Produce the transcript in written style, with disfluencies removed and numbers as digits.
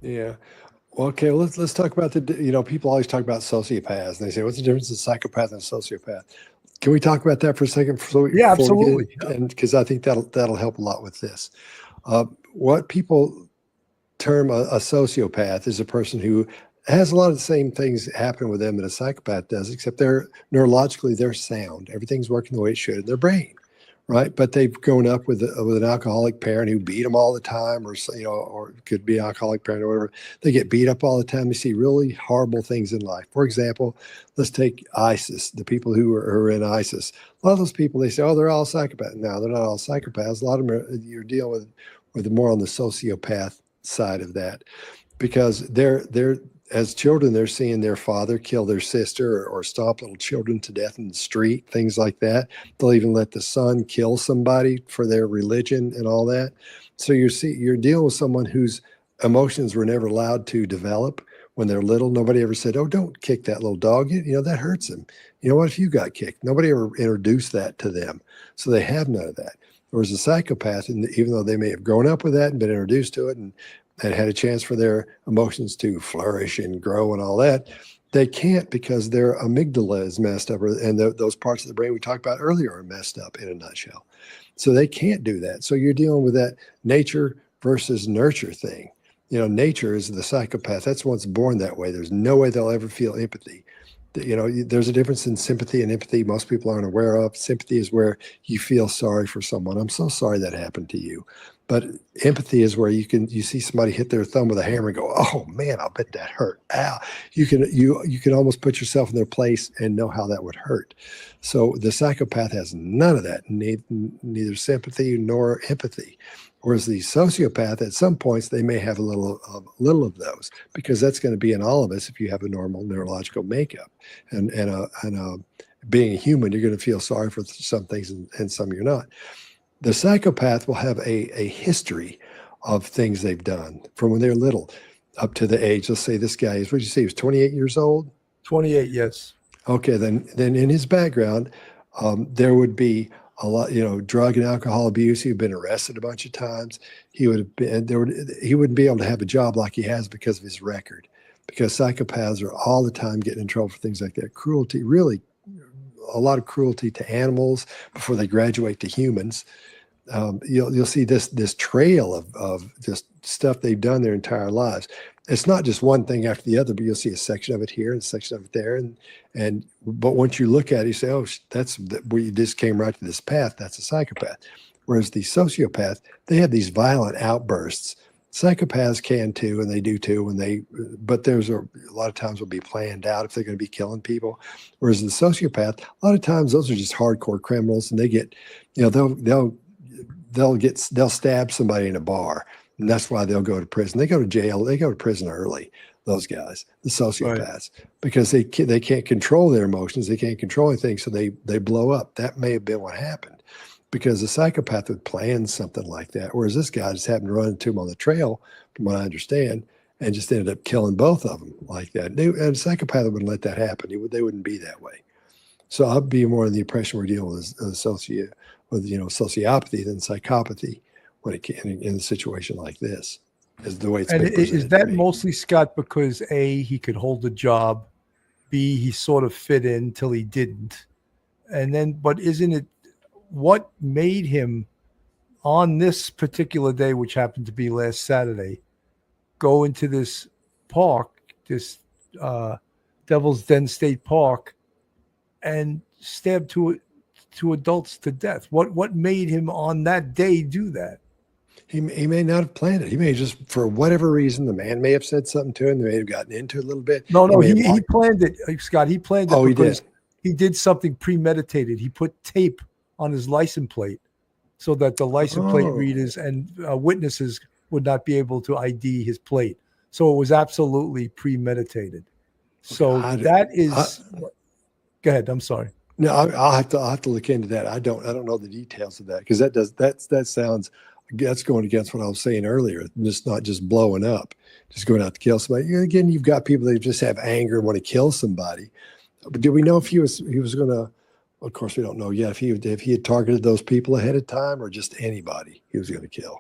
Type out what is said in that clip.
Yeah. Well, okay, well, let's talk about people always talk about sociopaths. And they say, what's the difference in psychopath and sociopath? Can we talk about that for a second Yeah, before we get absolutely. in? And because I think that'll help a lot with this. What people term a sociopath is a person who has a lot of the same things happen with them that a psychopath does, except they're neurologically they're sound. Everything's working the way it should in their brain, right? But they've grown up with an alcoholic parent who beat them all the time, or or it could be an alcoholic parent or whatever. They get beat up all the time. They see really horrible things in life. For example, let's take ISIS. The people who are in ISIS. A lot of those people, they say, oh, they're all psychopaths. No, they're not all psychopaths. A lot of them you're dealing with more on the sociopath side of that, because they're as children they're seeing their father kill their sister, or stomp little children to death in the street, things like that. They'll even let the son kill somebody for their religion and all that. So you're dealing with someone whose emotions were never allowed to develop when they're little. Nobody ever said, oh, don't kick that little dog, that hurts him. What if you got kicked? Nobody ever introduced that to them, so they have none of that. Whereas a psychopath, and even though they may have grown up with that and been introduced to it and had a chance for their emotions to flourish and grow and all that, they can't, because their amygdala is messed up, and those parts of the brain we talked about earlier are messed up in a nutshell. So they can't do that. So you're dealing with that nature versus nurture thing. Nature is the psychopath. That's one's born that way. There's no way they'll ever feel empathy. There's a difference in sympathy and empathy most people aren't aware of. Sympathy is where you feel sorry for someone. I'm so sorry that happened to you. But empathy is where you see somebody hit their thumb with a hammer and go, oh man, I'll bet that hurt. Ow. You can almost put yourself in their place and know how that would hurt. So the psychopath has none of that, neither sympathy nor empathy. Whereas the sociopath, at some points, they may have a little of those, because that's going to be in all of us if you have a normal neurological makeup. And being a human, you're going to feel sorry for some things and some you're not. The psychopath will have a history of things they've done from when they're little up to the age. Let's say this guy is, what did you say, he was 28 years old? 28, yes. Okay, then in his background, there would be a lot, drug and alcohol abuse. He'd been arrested a bunch of times. He wouldn't be able to have a job like he has because of his record. Because psychopaths are all the time getting in trouble for things like that. Cruelty, really, a lot of cruelty to animals before they graduate to humans. You'll see this trail of just stuff they've done their entire lives. It's not just one thing after the other, but you'll see a section of it here and a section of it there. But once you look at it, you say, oh, that's where you just came right to this path. That's a psychopath. Whereas the sociopath, they have these violent outbursts. Psychopaths can too, and they do too but there's a lot of times will be planned out if they're going to be killing people. Whereas the sociopath, a lot of times those are just hardcore criminals, and they get, they'll stab somebody in a bar, and that's why they'll go to prison. They go to jail. They go to prison early. Those guys, the sociopaths, right. Because they can't control their emotions. They can't control anything, so they blow up. That may have been what happened, because a psychopath would plan something like that, whereas this guy just happened to run into him on the trail, from what I understand, and just ended up killing both of them like that. And a psychopath wouldn't let that happen. They wouldn't be that way. So I'd be more in the impression we're dealing with sociopathy than psychopathy when it can in a situation like this, is the way it's been presented. Is that mostly, Scott, because A, he could hold a job, B, he sort of fit in till he didn't, and then, but isn't it what made him on this particular day, which happened to be last Saturday, go into this park, this Devil's Den State Park, and stab two adults to death? What made him on that day do that? He may not have planned it. He may just, for whatever reason, the man may have said something to him. They may have gotten into it a little bit. No, he planned it, Scott. He planned it because he did something premeditated. He put tape on his license plate so that the license plate readers and witnesses would not be able to ID his plate. So it was absolutely premeditated. So that is. Go ahead. I'm sorry. No, I'll have to look into that. I don't know the details of that, because that sounds. That's going against what I was saying earlier. Just not just blowing up, just going out to kill somebody. Again, you've got people that just have anger and want to kill somebody. But do we know if he was going to? Of course, we don't know yet if he had targeted those people ahead of time, or just anybody he was going to kill.